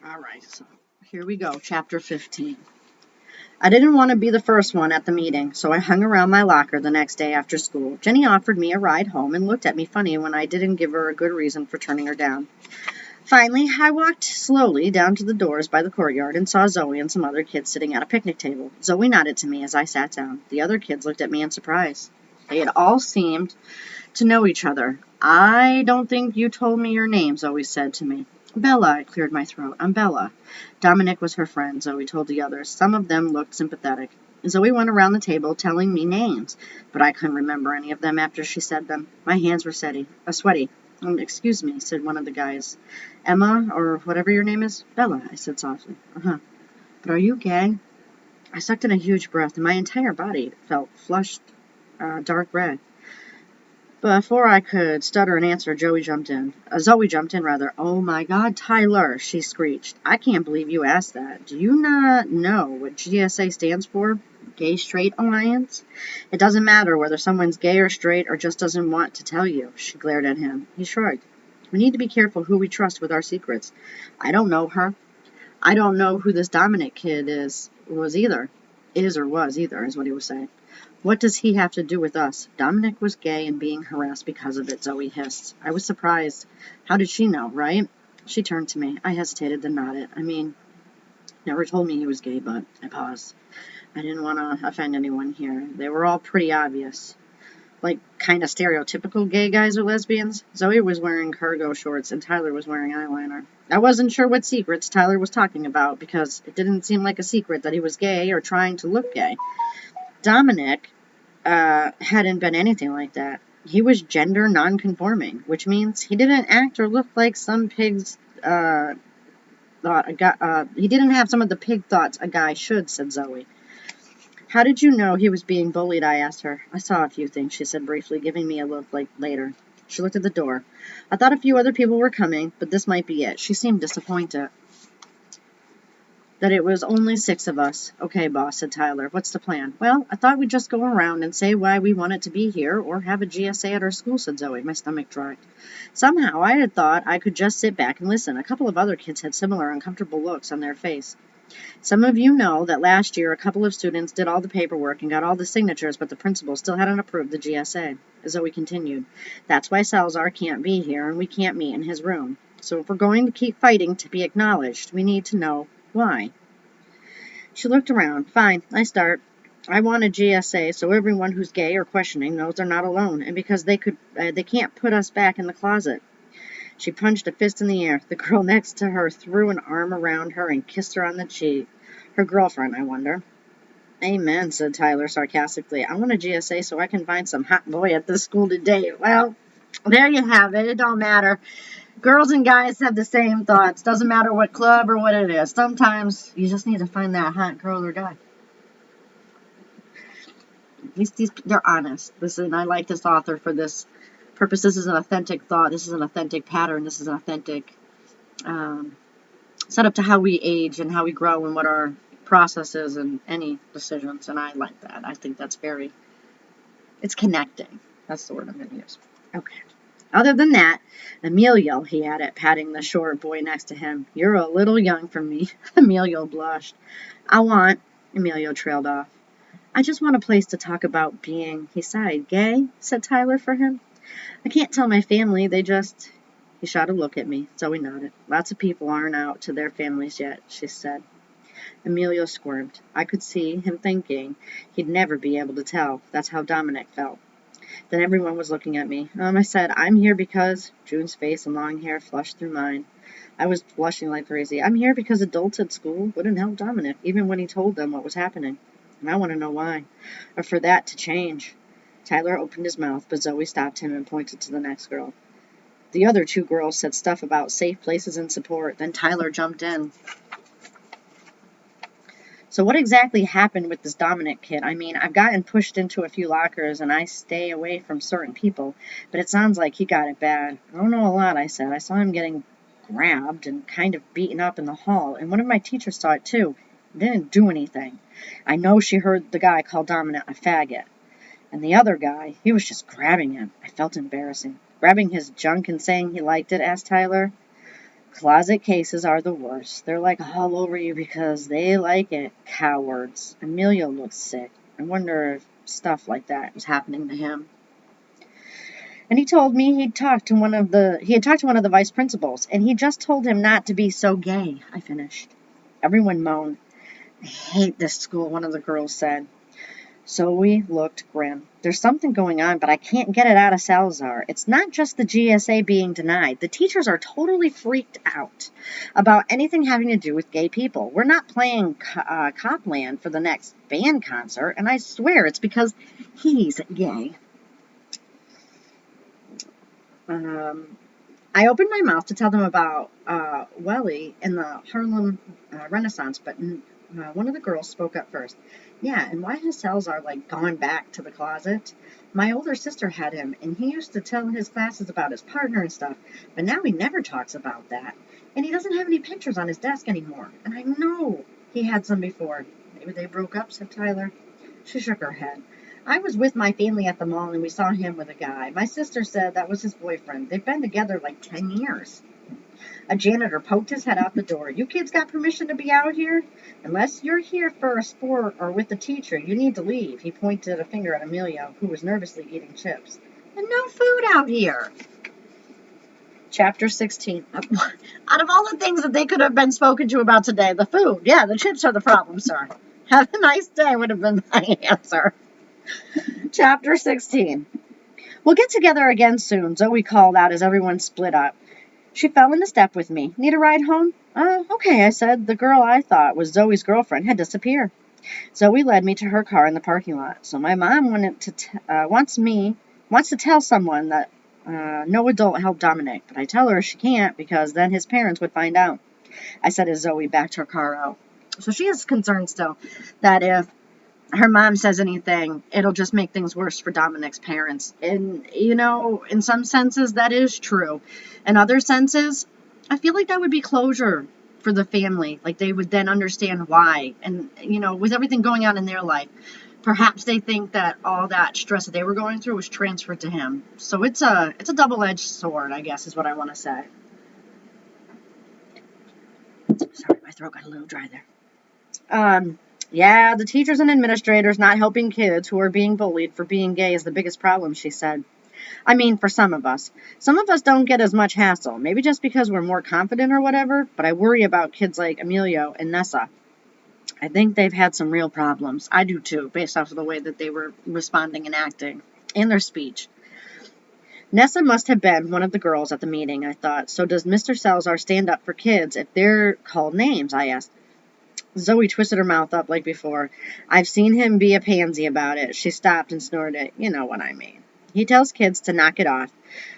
All right, so here we go, chapter 15. I didn't want to be the first one at the meeting, so I hung around my locker the next day after school. Jenny offered me a ride home and looked at me funny when I didn't give her a good reason for turning her down. Finally, I walked slowly down to the doors by the courtyard and saw Zoe and some other kids sitting at a picnic table. Zoe nodded to me as I sat down. The other kids looked at me in surprise. They had all seemed to know each other. I don't think you told me your name, Zoe said to me. Bella, I cleared my throat. I'm Bella. Dominic was her friend, Zoe told the others. Some of them looked sympathetic. Zoe went around the table telling me names, but I couldn't remember any of them after she said them. My hands were sweaty. Excuse me, said one of the guys. Emma, or whatever your name is? Bella, I said softly. Uh-huh. But are you gay? I sucked in a huge breath, and my entire body felt flushed, dark red. Before I could stutter an answer, Zoe jumped in. Oh my God, Tyler, she screeched. I can't believe you asked that. Do you not know what GSA stands for? Gay Straight Alliance? It doesn't matter whether someone's gay or straight or just doesn't want to tell you. She glared at him. He shrugged. We need to be careful who we trust with our secrets. I don't know her. I don't know who this Dominic kid is or was either, is what he was saying. What does he have to do with us? Dominic was gay and being harassed because of it, Zoe hissed. I was surprised. How did she know, right? She turned to me. I hesitated, then nodded. Never told me he was gay, but I paused. I didn't want to offend anyone here. They were all pretty obvious. Like, kind of stereotypical gay guys or lesbians. Zoe was wearing cargo shorts and Tyler was wearing eyeliner. I wasn't sure what secrets Tyler was talking about because it didn't seem like a secret that he was gay or trying to look gay. Dominic hadn't been anything like that. He was gender non-conforming, which means he didn't act or look like some pig's thought a guy. He didn't have some of the pig thoughts a guy should, said Zoe. How did you know he was being bullied? I asked her. I saw a few things, she said briefly, giving me a look like later. She looked at the door. I thought a few other people were coming, but this might be it. She seemed disappointed that it was only 6 of us. Okay, boss, said Tyler. What's the plan? Well, I thought we'd just go around and say why we wanted to be here or have a GSA at our school, said Zoe. My stomach dropped. Somehow I had thought I could just sit back and listen. A couple of other kids had similar uncomfortable looks on their face. Some of you know that last year a couple of students did all the paperwork and got all the signatures, but the principal still hadn't approved the GSA. Zoe continued. That's why Salazar can't be here and we can't meet in his room. So if we're going to keep fighting to be acknowledged, we need to know why. She looked around. Fine, I start. I want a GSA so everyone who's gay or questioning knows they're not alone, and because they can't put us back in the closet. She punched a fist in the air. The girl next to her threw an arm around her and kissed her on the cheek. Her girlfriend, I wonder. Amen, said Tyler sarcastically. I want a GSA so I can find some hot boy at this school to date. Well, there you have it. It don't matter. Girls and guys have the same thoughts. Doesn't matter what club or what it is. Sometimes you just need to find that hot girl or guy. At least they're honest. I like this author for this purpose. This is an authentic thought. This is an authentic pattern. This is an authentic setup to how we age and how we grow and what our process is and any decisions. And I like that. I think that's it's connecting. That's the word I'm going to use. Okay. Other than that, Emilio, he added, patting the short boy next to him. You're a little young for me. Emilio blushed. Emilio trailed off. I just want a place to talk about being, he sighed. Gay, said Tyler for him. I can't tell my family, He shot a look at me. Zoe nodded. Lots of people aren't out to their families yet, she said. Emilio squirmed. I could see him thinking he'd never be able to tell. That's how Dominic felt. Then everyone was looking at me. I said, I'm here because... June's face and long hair flushed through mine. I was blushing like crazy. I'm here because adults at school wouldn't help Dominic, even when he told them what was happening. And I want to know why. Or for that to change. Tyler opened his mouth, but Zoe stopped him and pointed to the next girl. The other 2 girls said stuff about safe places and support. Then Tyler jumped in. So what exactly happened with this Dominic kid? I've gotten pushed into a few lockers and I stay away from certain people, but it sounds like he got it bad. I don't know a lot, I said. I saw him getting grabbed and kind of beaten up in the hall, and one of my teachers saw it too. It didn't do anything. I know she heard the guy call Dominic a faggot. And the other guy, he was just grabbing him. I felt embarrassing. Grabbing his junk and saying he liked it, asked Tyler. Closet cases are the worst. They're like all over you because they like it. Cowards. Emilio looks sick. I wonder if stuff like that was happening to him. And he told me he had talked to one of the vice principals, and he just told him not to be so gay. I finished. Everyone moaned. I hate this school, one of the girls said. Zoe looked grim. There's something going on, but I can't get it out of Salazar. It's not just the GSA being denied. The teachers are totally freaked out about anything having to do with gay people. We're not playing Copland for the next band concert, and I swear it's because he's gay. I opened my mouth to tell them about Welly and the Harlem Renaissance, but one of the girls spoke up first. Yeah, and why has Salazar, gone back to the closet? My older sister had him, and he used to tell his classes about his partner and stuff, but now he never talks about that. And he doesn't have any pictures on his desk anymore, and I know he had some before. Maybe they broke up, said Tyler. She shook her head. I was with my family at the mall, and we saw him with a guy. My sister said that was his boyfriend. They've been together 10 years. A janitor poked his head out the door. You kids got permission to be out here? Unless you're here for a sport or with the teacher, you need to leave. He pointed a finger at Emilio, who was nervously eating chips. And no food out here. Chapter 16. Out of all the things that they could have been spoken to about today, the food. Yeah, the chips are the problem, sir. Have a nice day would have been my answer. Chapter 16. We'll get together again soon, Zoe called out as everyone split up. She fell into step with me. Need a ride home? Okay, I said. The girl I thought was Zoe's girlfriend had disappeared. Zoe led me to her car in the parking lot. So my mom wants to tell someone that no adult helped Dominic, but I tell her she can't because then his parents would find out. I said as Zoe backed her car out. So she is concerned still that if her mom says anything, it'll just make things worse for Dominic's parents. And, in some senses, that is true. In other senses, I feel like that would be closure for the family. They would then understand why. And, with everything going on in their life, perhaps they think that all that stress that they were going through was transferred to him. So it's a double-edged sword, I guess, is what I want to say. Sorry, my throat got a little dry there. Yeah, the teachers and administrators not helping kids who are being bullied for being gay is the biggest problem, she said. I mean, for some of us. Some of us don't get as much hassle, maybe just because we're more confident or whatever, but I worry about kids like Emilio and Nessa. I think they've had some real problems. I do too, based off of the way that they were responding and acting, and their speech. Nessa must have been one of the girls at the meeting, I thought. So does Mr. Salazar stand up for kids if they're called names, I asked. Zoe twisted her mouth up like before. I've seen him be a pansy about it. She stopped and snorted. You know what I mean. He tells kids to knock it off,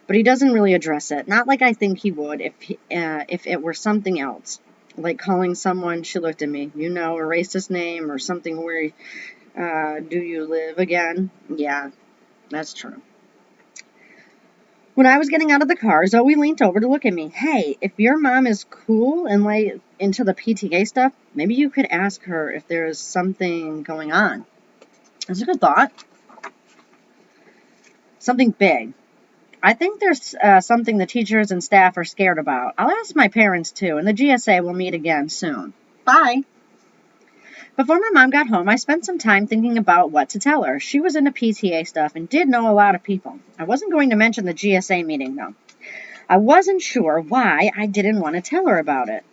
but he doesn't really address it. Not like I think he would if it were something else. Like calling someone, she looked at me, a racist name or something where, do you live again? Yeah, that's true. When I was getting out of the car, Zoe leaned over to look at me. Hey, if your mom is cool and into the PTA stuff, maybe you could ask her if there's something going on. That's a good thought. Something big. I think there's something the teachers and staff are scared about. I'll ask my parents too, and the GSA will meet again soon. Bye. Before my mom got home, I spent some time thinking about what to tell her. She was into PTA stuff and did know a lot of people. I wasn't going to mention the GSA meeting, though. I wasn't sure why I didn't want to tell her about it.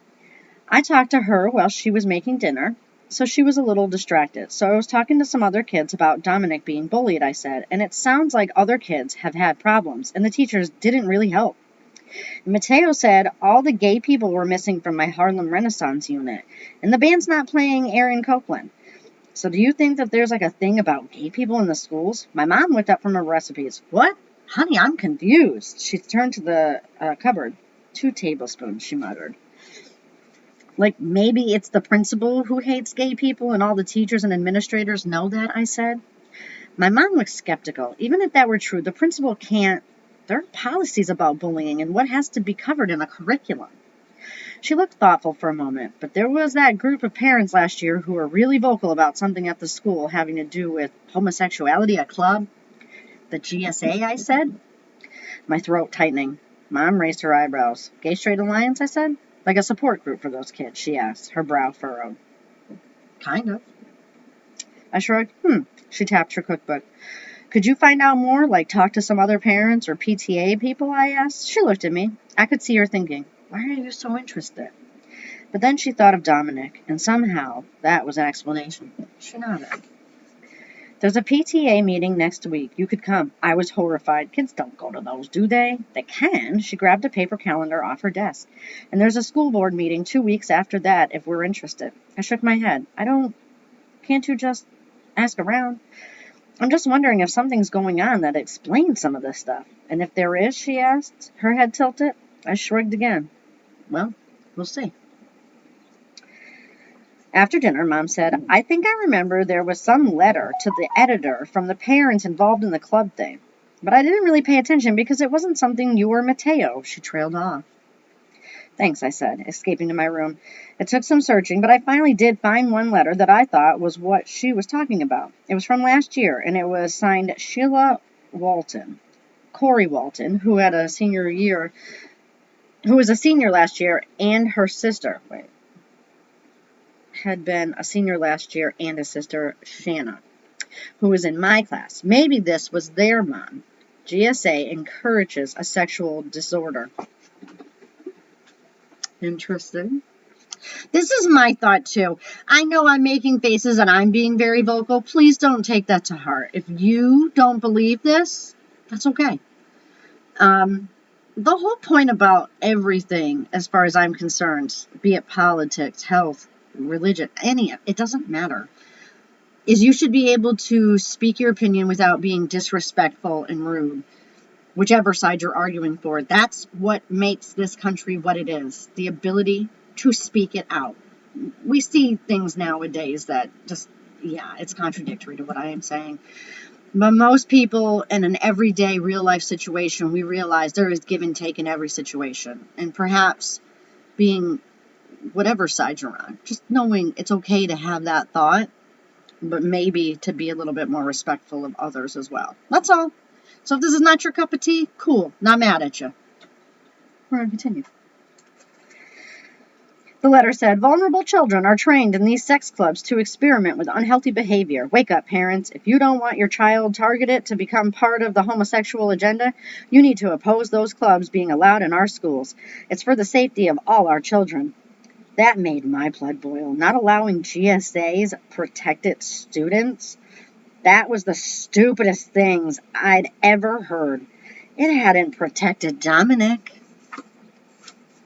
I talked to her while she was making dinner, so she was a little distracted. So I was talking to some other kids about Dominic being bullied, I said, and it sounds like other kids have had problems, and the teachers didn't really help. Mateo said all the gay people were missing from my Harlem Renaissance unit, and the band's not playing Aaron Copland. So do you think that there's a thing about gay people in the schools? My mom looked up from her recipes. What? Honey, I'm confused. She turned to the cupboard. 2 tablespoons, she muttered. Maybe it's the principal who hates gay people and all the teachers and administrators know that, I said. My mom looked skeptical. Even if that were true, the principal can't. There are policies about bullying and what has to be covered in a curriculum. She looked thoughtful for a moment, but there was that group of parents last year who were really vocal about something at the school having to do with homosexuality at club. The GSA, I said, my throat tightening. Mom raised her eyebrows. Gay Straight Alliance, I said. Like a support group for those kids, she asked, her brow furrowed. Kind of. I shrugged. She tapped her cookbook. Could you find out more, like talk to some other parents or PTA people, I asked. She looked at me. I could see her thinking, why are you so interested? But then she thought of Dominic, and somehow that was an explanation. She nodded. There's a PTA meeting next week. You could come. I was horrified. Kids don't go to those, do they? They can. She grabbed a paper calendar off her desk. And there's a school board meeting 2 weeks after that if we're interested. I shook my head. Can't you just ask around? I'm just wondering if something's going on that explains some of this stuff. And if there is, she asked, her head tilted. I shrugged again. Well, we'll see. After dinner, Mom said, I think I remember there was some letter to the editor from the parents involved in the club thing. But I didn't really pay attention because it wasn't something you or Mateo. She trailed off. Thanks, I said, escaping to my room. It took some searching, but I finally did find one letter that I thought was what she was talking about. It was from last year, and it was signed Sheila Walton. Corey Walton, who was a senior last year, and her sister. Had been a senior last year, and his sister, Shanna, who was in my class. Maybe this was their mom. GSA encourages a sexual disorder. Interesting. This is my thought, too. I know I'm making faces and I'm being very vocal. Please don't take that to heart. If you don't believe this, that's okay. The whole point about everything, as far as I'm concerned, be it politics, health, religion, it doesn't matter, is you should be able to speak your opinion without being disrespectful and rude, whichever side you're arguing for. That's what makes this country what it is, the ability to speak it out. We see things nowadays that just, it's contradictory to what I am saying. But most people in an everyday real life situation, we realize there is give and take in every situation. And perhaps being whatever side you're on, just knowing it's okay to have that thought, but maybe to be a little bit more respectful of others as well. That's all. So if this is not your cup of tea, cool. Not mad at you. We're going to continue. The letter said, vulnerable children are trained in these sex clubs to experiment with unhealthy behavior. Wake up, parents. If you don't want your child targeted to become part of the homosexual agenda, you need to oppose those clubs being allowed in our schools. It's for the safety of all our children. That made my blood boil. Not allowing GSA's protected students? That was the stupidest things I'd ever heard. It hadn't protected Dominic.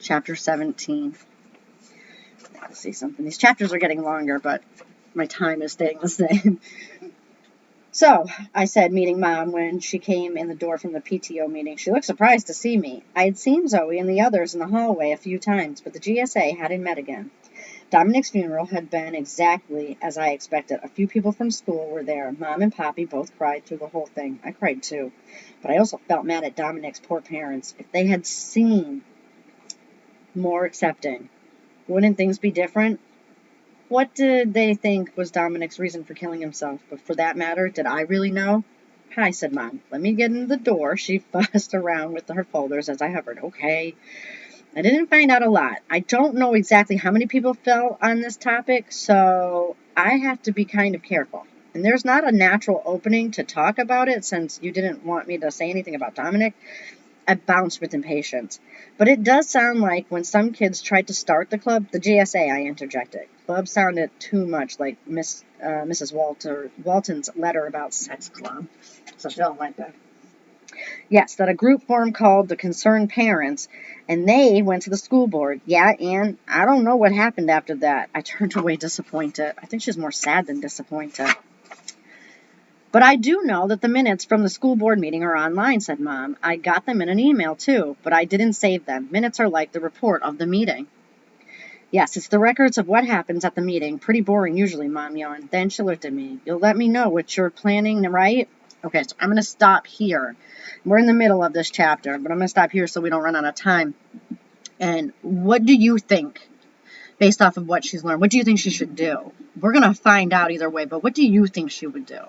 Chapter 17. Let's see something. These chapters are getting longer, but my time is staying the same. So, I said, meeting Mom when she came in the door from the PTO meeting. She looked surprised to see me. I had seen Zoe and the others in the hallway a few times, but the GSA hadn't met again. Dominic's funeral had been exactly as I expected. A few people from school were there. Mom and Poppy both cried through the whole thing. I cried too. But I also felt mad at Dominic's poor parents. If they had seen more accepting, wouldn't things be different? What did they think was Dominic's reason for killing himself? But for that matter, did I really know? Hi, said Mom. Let me get in the door. She fussed around with her folders as I hovered. Okay. I didn't find out a lot. I don't know exactly how many people fell on this topic, so I have to be kind of careful. And there's not a natural opening to talk about it since you didn't want me to say anything about Dominic. I bounced with impatience. But it does sound like when some kids tried to start the club, the GSA, I interjected. Club sounded too much like Mrs. Walton's letter about sex club. So she don't like that. Yes, that a group formed called the Concerned Parents, and they went to the school board. Yeah, and I don't know what happened after that. I turned away disappointed. I think she's more sad than disappointed. But I do know that the minutes from the school board meeting are online, said Mom. I got them in an email, too, but I didn't save them. Minutes are like the report of the meeting. Yes, it's the records of what happens at the meeting. Pretty boring usually, Mom yawned. Then she looked at me. You'll let me know what you're planning, right? Okay, so I'm going to stop here. We're in the middle of this chapter, but I'm going to stop here so we don't run out of time. And what do you think, based off of what she's learned, what do you think she should do? We're going to find out either way, but what do you think she would do?